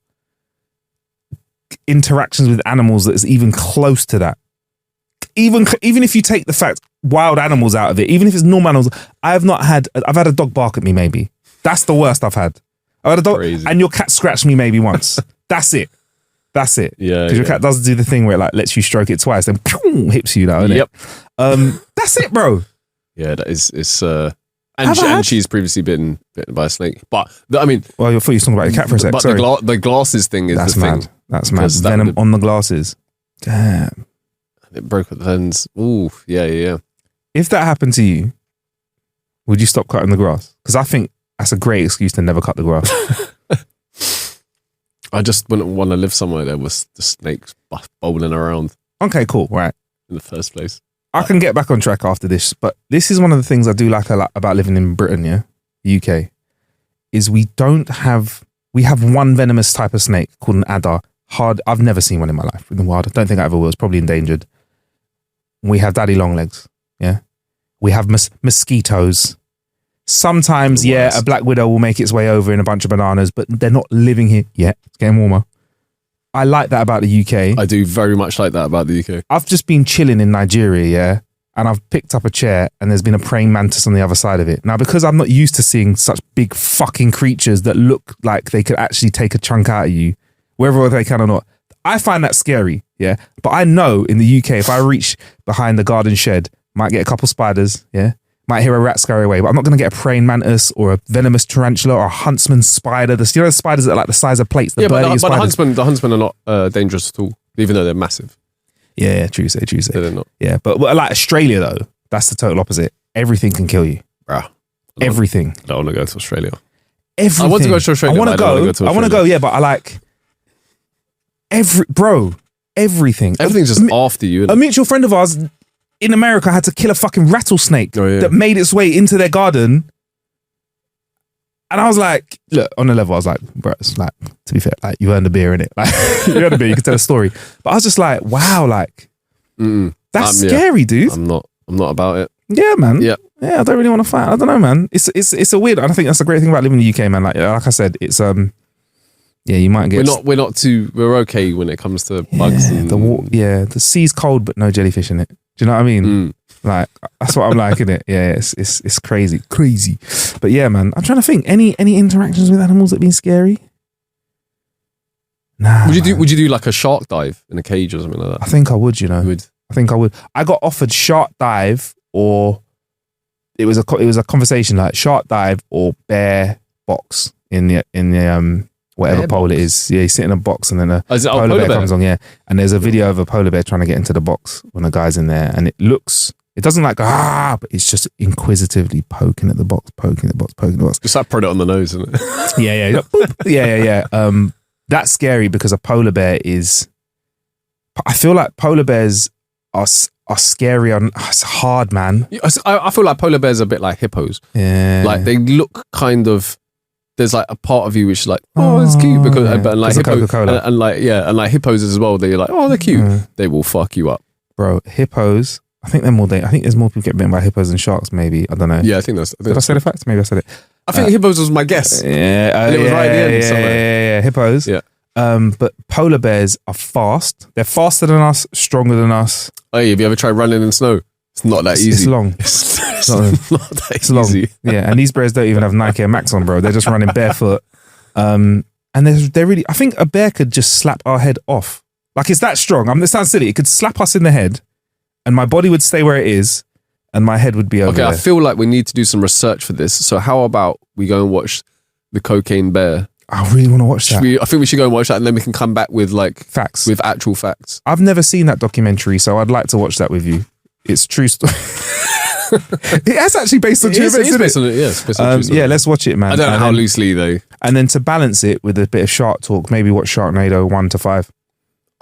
interactions with animals that is even close to that. Even if you take the fact wild animals out of it, even if it's normal animals, I've had a dog bark at me maybe. That's the worst I've had. I've had a dog, crazy. And your cat scratched me maybe once. That's it. Yeah. Because your cat does do the thing where it like lets you stroke it twice, then hips you down, Yep. That's it, bro. Yeah, that is. It's and she's previously bitten by a snake. But I mean, well, I thought you were talking about your cat for a sec. But sorry. the glasses thing is That's the mad. thing. That's mad. Venom on the glasses. Damn. It broke at the lens. Ooh, yeah. If that happened to you, would you stop cutting the grass? Because I think that's a great excuse to never cut the grass. I just wouldn't want to live somewhere there was the snakes bowling around. Okay, cool. Right. In the first place. I can get back on track after this, but this is one of the things I do like a lot about living in Britain, yeah, UK, is we have one venomous type of snake called an adder. I've never seen one in my life in the wild. I don't think I ever will. It's probably endangered. We have daddy long legs, yeah. We have mosquitoes. Sometimes, a black widow will make its way over in a bunch of bananas, but they're not living here yet. It's getting warmer. I like that about the UK. I do very much like that about the UK. I've just been chilling in Nigeria, yeah, and I've picked up a chair and there's been a praying mantis on the other side of it. Now, because I'm not used to seeing such big fucking creatures that look like they could actually take a chunk out of you, whether they can or not, I find that scary, yeah. But I know in the UK, if I reach behind the garden shed, might get a couple spiders, yeah. Might hear a rat scurry away, but I'm not going to get a praying mantis or a venomous tarantula or a huntsman spider. The spiders that are like the size of plates. But the huntsmen are not dangerous at all, even though they're massive. Yeah, true say. They're not. Yeah, but like Australia though, that's the total opposite. Everything can kill you. Bruh. Everything. I don't want to go to Australia. Everything. I want to go to Australia. I want to go. Yeah, but I like everything. Everything's just after you. A mutual friend of ours in America had to kill a fucking rattlesnake that made its way into their garden. And I was like, look, on the level, I was like, bro, it's like, to be fair, like, you earned a beer in it. Like, you earned a beer, you can tell a story. But I was just like, wow, like, that's scary, dude. I'm not about it. Yeah, man. Yeah. Yeah, I don't really want to fight. I don't know, man. It's a weird, and I think that's a great thing about living in the UK, man. Like I said, it's you might get. We're okay when it comes to bugs. And the sea's cold, but no jellyfish in it. Do you know what I mean? Like, that's what I'm like, innit? Yeah, it's crazy. But yeah, man, I'm trying to think. Any interactions with animals that have been scary? Nah. Would you do like a shark dive in a cage or something like that? I think I would. You know, I think I would. I got offered shark dive, or it was a conversation like shark dive or bear box in the whatever bear pole box. It is. Yeah, you sit in a box and then a polar bear comes on, yeah. And there's a video of a polar bear trying to get into the box when a guy's in there, and it looks It doesn't like but it's just inquisitively poking at the box, poking at the box, poking at the box. Just like prod it on the nose, isn't it? Yeah. Boop. Yeah. That's scary because a polar bear is. I feel like polar bears are scary. It's hard, man. I feel like polar bears are a bit like hippos. Yeah. Like they look kind of. There's like a part of you which is like, it's cute because and like Coca-Cola. and like hippos as well. They're like, they're cute. They will fuck you up, bro. Hippos. I think I think there's more people get bitten by hippos than sharks. Maybe I don't know. Yeah, I think that's. Did I say the facts? Maybe I said it. I think hippos was my guess. Yeah, and it was right at the end. Yeah, hippos. Yeah. But polar bears are fast. They're faster than us, stronger than us. Oh, yeah, have you ever tried running in snow? It's not that easy. It's long. It's not that It's long. easy. Yeah, and these bears don't even have Nike Air Max on, bro. They're just running barefoot. And they're really. I think a bear could just slap our head off. Like it's that strong. It sounds silly. It could slap us in the head, and my body would stay where it is, and my head would be over there. I feel like we need to do some research for this. So how about we go and watch The Cocaine Bear? I really want to watch that. I think we should go and watch that, and then we can come back with like facts, with actual facts. I've never seen that documentary, so I'd like to watch that with you. It's true story. It has actually based on true events, isn't it? Yes. Yeah, let's watch it, man. I don't know how loosely though. And then to balance it with a bit of shark talk, maybe watch Sharknado 1 to 5.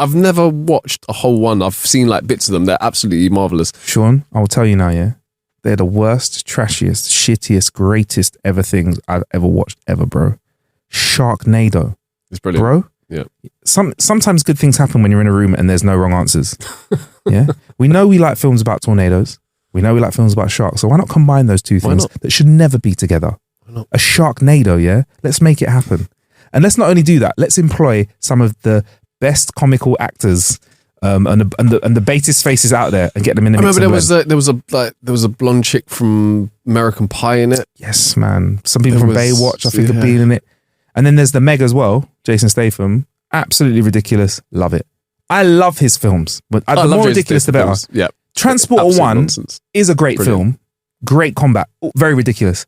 I've never watched a whole one. I've seen like bits of them. They're absolutely marvelous. Sean, I will tell you now, yeah. They're the worst, trashiest, shittiest, greatest ever things I've ever watched ever, bro. Sharknado. It's brilliant. Bro. Yeah. Sometimes good things happen when you're in a room and there's no wrong answers. Yeah. We know we like films about tornadoes. We know we like films about sharks. So why not combine those two things that should never be together? Why not? A Sharknado, yeah? Let's make it happen. And let's not only do that, let's employ some of the best comical actors and the baitest faces out there and get them in the mix. I remember there was a blonde chick from American Pie in it. Yes, man. Some people from Baywatch, I think, have been in it. And then there's the Meg as well, Jason Statham. Absolutely ridiculous. Love it. I love his films. But the more ridiculous, the better. Films. Yeah. Transporter 1 nonsense. is a great film. Great combat. Very ridiculous.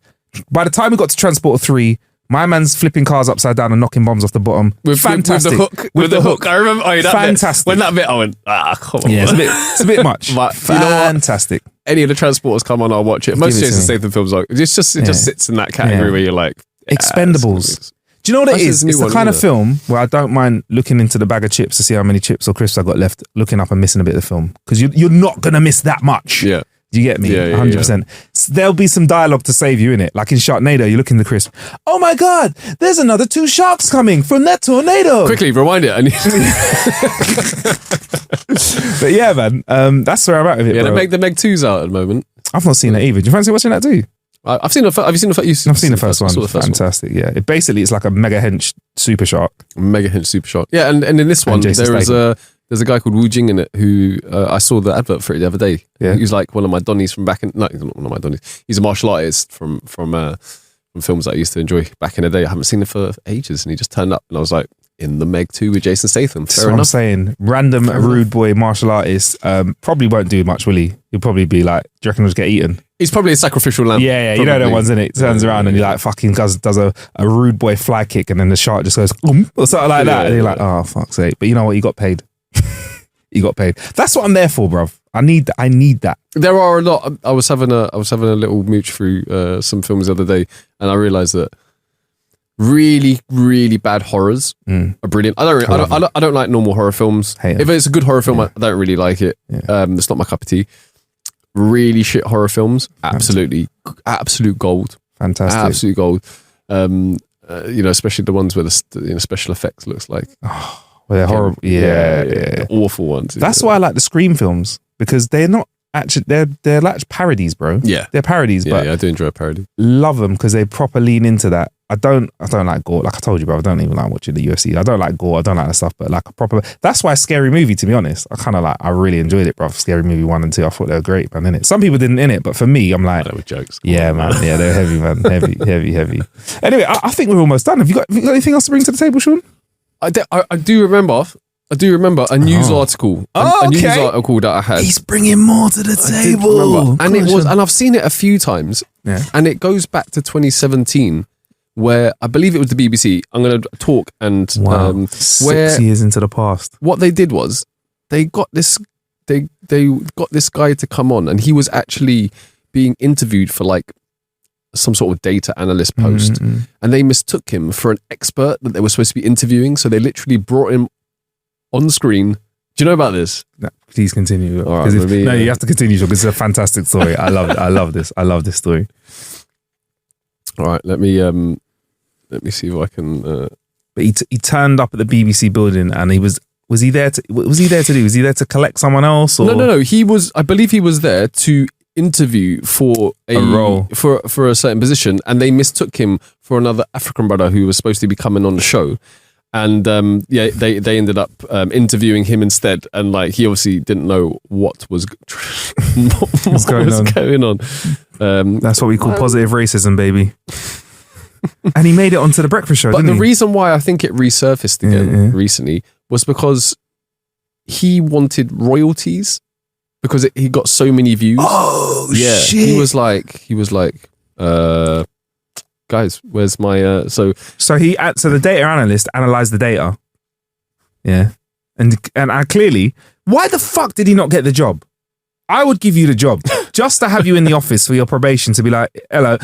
By the time we got to Transporter 3, my man's flipping cars upside down and knocking bombs off the bottom. With Fantastic. the hook. With the hook. I remember. That fantastic. Bit, when that bit, I went, come on. Yeah, it's a bit much. But fantastic. You know what? Any of the Transporters come on, I'll watch it. Most Jason Statham films, it just sits in that category where you're like, Expendables. Do you know what it is? It's the kind of film where I don't mind looking into the bag of chips to see how many chips or crisps I got left, looking up and missing a bit of the film. Because you're not going to miss that much. Yeah. Do you get me? Yeah, 100%. There'll be some dialogue to save you in it. Like in Sharknado, you look in the crisp. Oh my God, there's another 2 sharks coming from that tornado. Quickly, rewind it. But yeah, man, that's where I'm at with it, bro. The Meg 2's out at the moment. I've not seen it either. Do you fancy watching that too? I've seen the first. Have you seen the first? I've seen the first one. Fantastic. Yeah, it's like a mega hench super shark. Mega hench super shark. Yeah, and in this one there's a guy called Wu Jing in it who I saw the advert for it the other day. Yeah, he was like one of my Donnies from back in. No, he's not one of my Donnies. He's a martial artist from films that I used to enjoy back in the day. I haven't seen it for ages, and he just turned up, and I was like, in the Meg 2 with Jason Statham. Fair enough. I'm saying, random rude boy martial artist probably won't do much, will he? He'll probably be like, do you reckon he'll just get eaten? He's probably a sacrificial lamb. Yeah, you know that one's in it. Turns around and he like fucking does a rude boy fly kick, and then the shark just goes or something like that, and you're like, oh fuck's sake! But you know what? You got paid. You got paid. That's what I'm there for, bruv. I need that. There are a lot. I was having a little mooch through some films the other day, and I realised that really, really bad horrors are brilliant. I don't like normal horror films. If it's a good horror film, I don't really like it. Yeah. It's not my cup of tea. Really shit horror films, absolute gold. Fantastic, absolute gold. Especially the ones where the special effects looks like they're horrible. Yeah, awful ones. That's why I like the Scream films, because they're not actually they're like parodies, bro. Yeah, they're parodies. But I do enjoy a parody. Love them because they proper lean into that. I don't like gore. Like I told you, bro, I don't even like watching the UFC. I don't like gore. I don't like that stuff. But like a proper, that's why Scary Movie, to be honest, I really enjoyed it, bro. Scary Movie 1 and 2, I thought they were great, man. In it, some people didn't in it, but for me, I'm like, they were jokes. Yeah, man. Yeah, they're heavy, man. Heavy. Anyway, I think we're almost done. Have you got anything else to bring to the table, Sean? I do remember a news article. A news article that I had. He's bringing more to the table. And I've seen it a few times. Yeah. And it goes back to 2017. Where I believe it was the BBC. I'm going to talk and 6 years into the past. What they did was they got this they got this guy to come on, and he was actually being interviewed for like some sort of data analyst post, and they mistook him for an expert that they were supposed to be interviewing. So they literally brought him on screen. Do you know about this? No, please continue. All right, you have to continue, because it's a fantastic story. I love it. I love this. I love this story. All right, let me see if I can. But he turned up at the BBC building, and was he there to do? Was he there to collect someone else? Or? No. I believe he was there to interview for a role for a certain position, and they mistook him for another African brother who was supposed to be coming on the show. And they ended up interviewing him instead, and like he obviously didn't know what was going on. That's what we call positive racism, baby. And he made it onto the breakfast show. But didn't the he? reason why I think it resurfaced again recently was because he wanted royalties, because he got so many views. Oh shit! He was like, guys, where's my so the data analyst analyzed the data. Yeah. And I clearly, why the fuck did he not get the job? I would give you the job just to have you in the office for your probation, to be like, hello.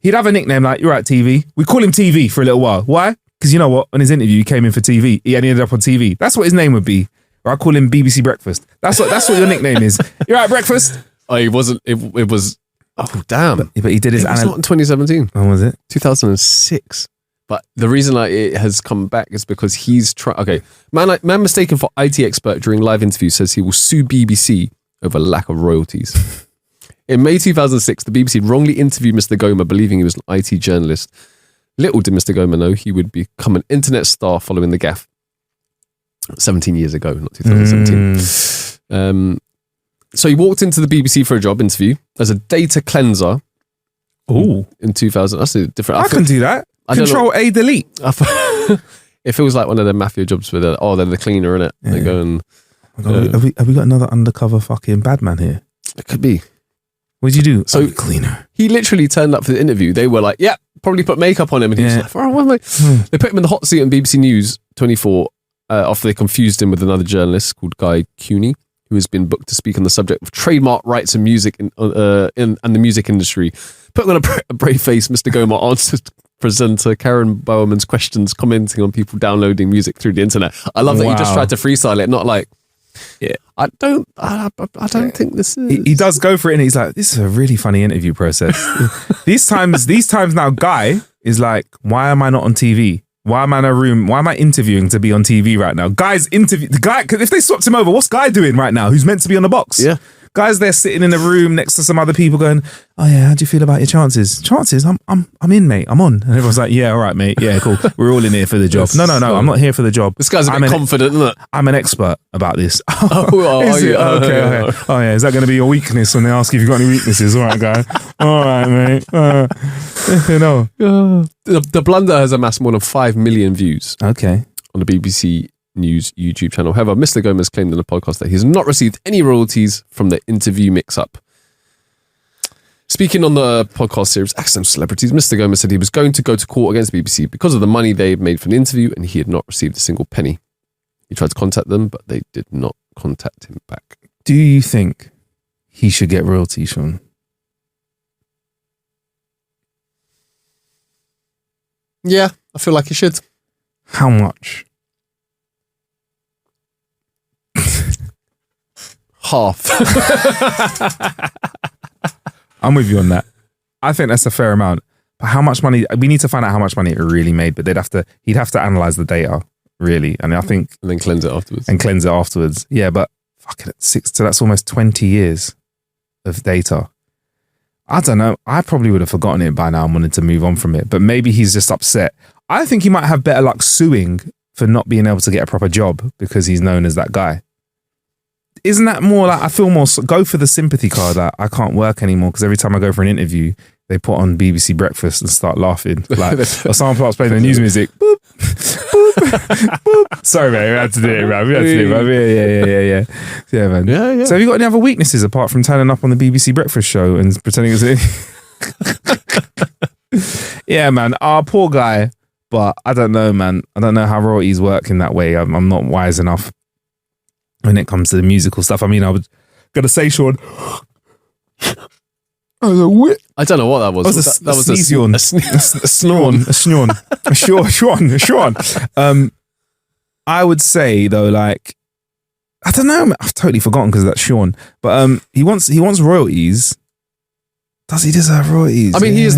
He'd have a nickname like, you're at TV. We call him TV for a little while. Why? Because you know what? On his interview, he came in for TV. He ended up on TV. That's what his name would be. Or I call him BBC Breakfast. That's what your nickname is. You're at breakfast. Oh, he wasn't. It was. Oh, damn. But he did his. It was not in 2017. When was it? 2006. But the reason it has come back is because he's trying. Okay, man mistaken for IT expert during live interview says he will sue BBC over lack of royalties. In May 2006, the BBC wrongly interviewed Mr. Goma, believing he was an IT journalist. Little did Mr. Goma know he would become an internet star following the gaffe. 17 years ago, not 2017. So he walked into the BBC for a job interview as a data cleanser. Ooh. In 2000. That's a different. I can do that. Control A, delete. It feels like one of their mafia jobs where they're the cleaner, innit? Yeah. They go and... have we got another undercover fucking bad man here? It could be. What'd you do? So cleaner. He literally turned up for the interview. They were like, yeah, probably put makeup on him. And he was like, oh, what am I? They put him in the hot seat on BBC News 24 after they confused him with another journalist called Guy Cooney, who has been booked to speak on the subject of trademark rights and music and the music industry. Putting on a brave face, Mr. Goma answered presenter Karen Bowerman's questions, commenting on people downloading music through the internet. I love that he just tried to freestyle it, not like, I don't think this is... He does go for it, and he's like, this is a really funny interview process. These times now, Guy is like, why am I not on TV? Why am I in a room? Why am I interviewing to be on TV right now? Guy's interview. The guy, because if they swapped him over, what's Guy doing right now? Who's meant to be on the box? Yeah. Guy's there sitting in a room next to some other people going, oh yeah, how do you feel about your chances? Chances? I'm in, mate. I'm on. And everyone's like, yeah, all right, mate. Yeah, cool. We're all in here for the job. No, I'm not here for the job. This guy's a bit confident, isn't it? I'm an expert about this. Okay. Oh yeah, is that going to be your weakness when they ask you if you've got any weaknesses? All right, Guy. All right, mate. The blunder has amassed more than 5 million views. Okay. On the BBC News YouTube channel. However, Mr. Gomez claimed in the podcast that he's not received any royalties from the interview mix-up. Speaking on the podcast series Accidental Celebrities, Mr. Gomez said he was going to go to court against BBC because of the money they made from the interview, and he had not received a single penny. He tried to contact them, but they did not contact him back. Do you think he should get royalties, Sean? Yeah, I feel like he should. How much? Half. I'm with you on that. I think that's a fair amount. But how much money? We need to find out how much money it really made. But he'd have to analyze the data, really. And I think, and then cleanse it afterwards. Yeah, but fucking so that's almost 20 years of data. I don't know. I probably would have forgotten it by now and wanted to move on from it. But maybe he's just upset. I think he might have better luck suing for not being able to get a proper job because he's known as that guy. Isn't that more like, I feel more, go for the sympathy card that I can't work anymore because every time I go for an interview, they put on BBC Breakfast and start laughing. Like, or someone starts playing the news music. Boop, boop, boop. Sorry, man. We had to do it, man. Yeah. Yeah, man. Yeah. So have you got any other weaknesses apart from turning up on the BBC Breakfast show and pretending it's Yeah, man. Poor guy. But I don't know, man. I don't know how royalties work in that way. I'm not wise enough. when it comes to the musical stuff. I mean, I was gonna say, Sean. Oh, I don't know what that was. That was a sneeze yawn. A snorn. A Sean. I would say though, like, I don't know. I've totally forgotten because of that Sean. But he wants royalties. Does he deserve royalties? I mean, he is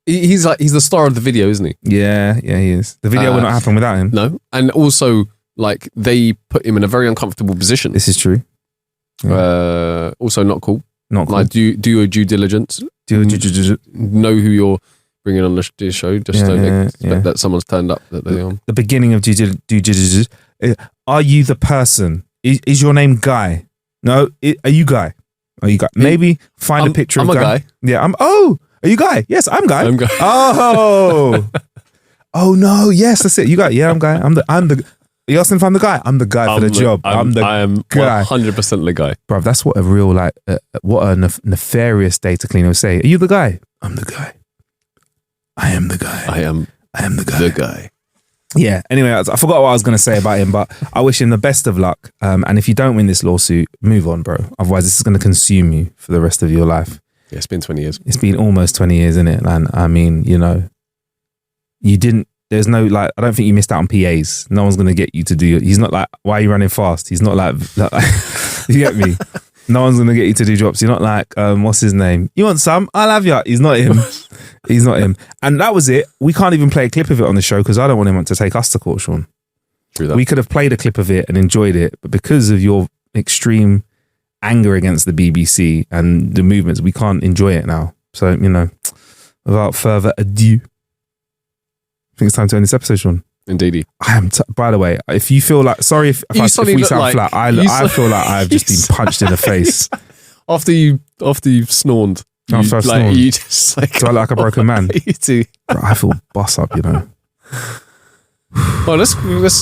he's the star of the video, isn't he? Yeah, he is. The video would not happen without him. No, and also like they put him in a very uncomfortable position. This is true. Yeah. Also not cool. Not cool. Like, do your due diligence. Know who you're bringing on the show. Just don't expect that someone's turned up that they The beginning of due diligence. Are you the person? Is your name Guy? No. Are you Guy? Are you Guy? Maybe find a picture of I'm a Guy. guy. Yeah. Are you Guy? Yes, I'm Guy. I'm Guy. Oh. Oh no. Yes, that's it. You Guy. Yeah, I'm Guy. I'm the. You asking if I'm the guy? I'm the guy for the job. I am guy. 100% the guy. Bruv, that's what a real, like, what a nefarious data cleaner would say. Are you the guy? I'm the guy. I am the guy. I am the guy. The guy. Yeah. Anyway, I forgot what I was going to say about him, but I wish him the best of luck. And if you don't win this lawsuit, move on, bro. Otherwise, this is going to consume you for the rest of your life. Yeah, it's been 20 years. It's been almost 20 years, isn't it? And I mean, you know, you didn't. There's no, like, I don't think you missed out on PAs. No one's going to get you to do it. He's not like, why are you running fast? He's not like you get me? No one's going to get you to do drops. You're not like, what's his name? You want some? I'll have you. He's not him. He's not him. And that was it. We can't even play a clip of it on the show because I don't want him to take us to court, Sean. True that. We could have played a clip of it and enjoyed it, but because of your extreme anger against the BBC and the movements, we can't enjoy it now. So, you know, without further ado, I think it's time to end this episode, Sean. Indeedy. I am. By the way, if you feel like, sorry if we sound like, flat, I feel like I've just been punched in the face after you've snorned. After I've snored, you just like, do I look like a broken man? You too. Bro, I feel boss up, you know. Well, let's finish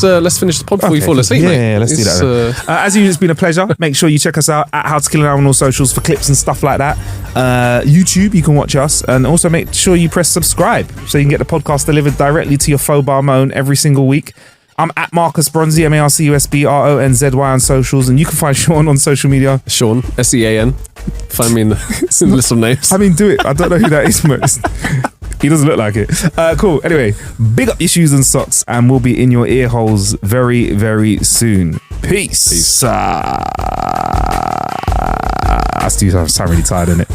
the pod before you fall asleep. Yeah, let's do that. As usual, it's been a pleasure. Make sure you check us out at How to Kill an Hour on all socials for clips and stuff like that. YouTube, you can watch us, and also make sure you press subscribe so you can get the podcast delivered directly to your phone phone every single week. I'm at Marcus Bronzy, MarcusBronzy on socials, and you can find Sean on social media. Sean, SEAN. Find me in the list of names. I mean, do it. I don't know who that is, but he doesn't look like it. Cool. Anyway, big up your shoes and socks, and we'll be in your ear holes very, very soon. Peace. I still sound really tired, innit?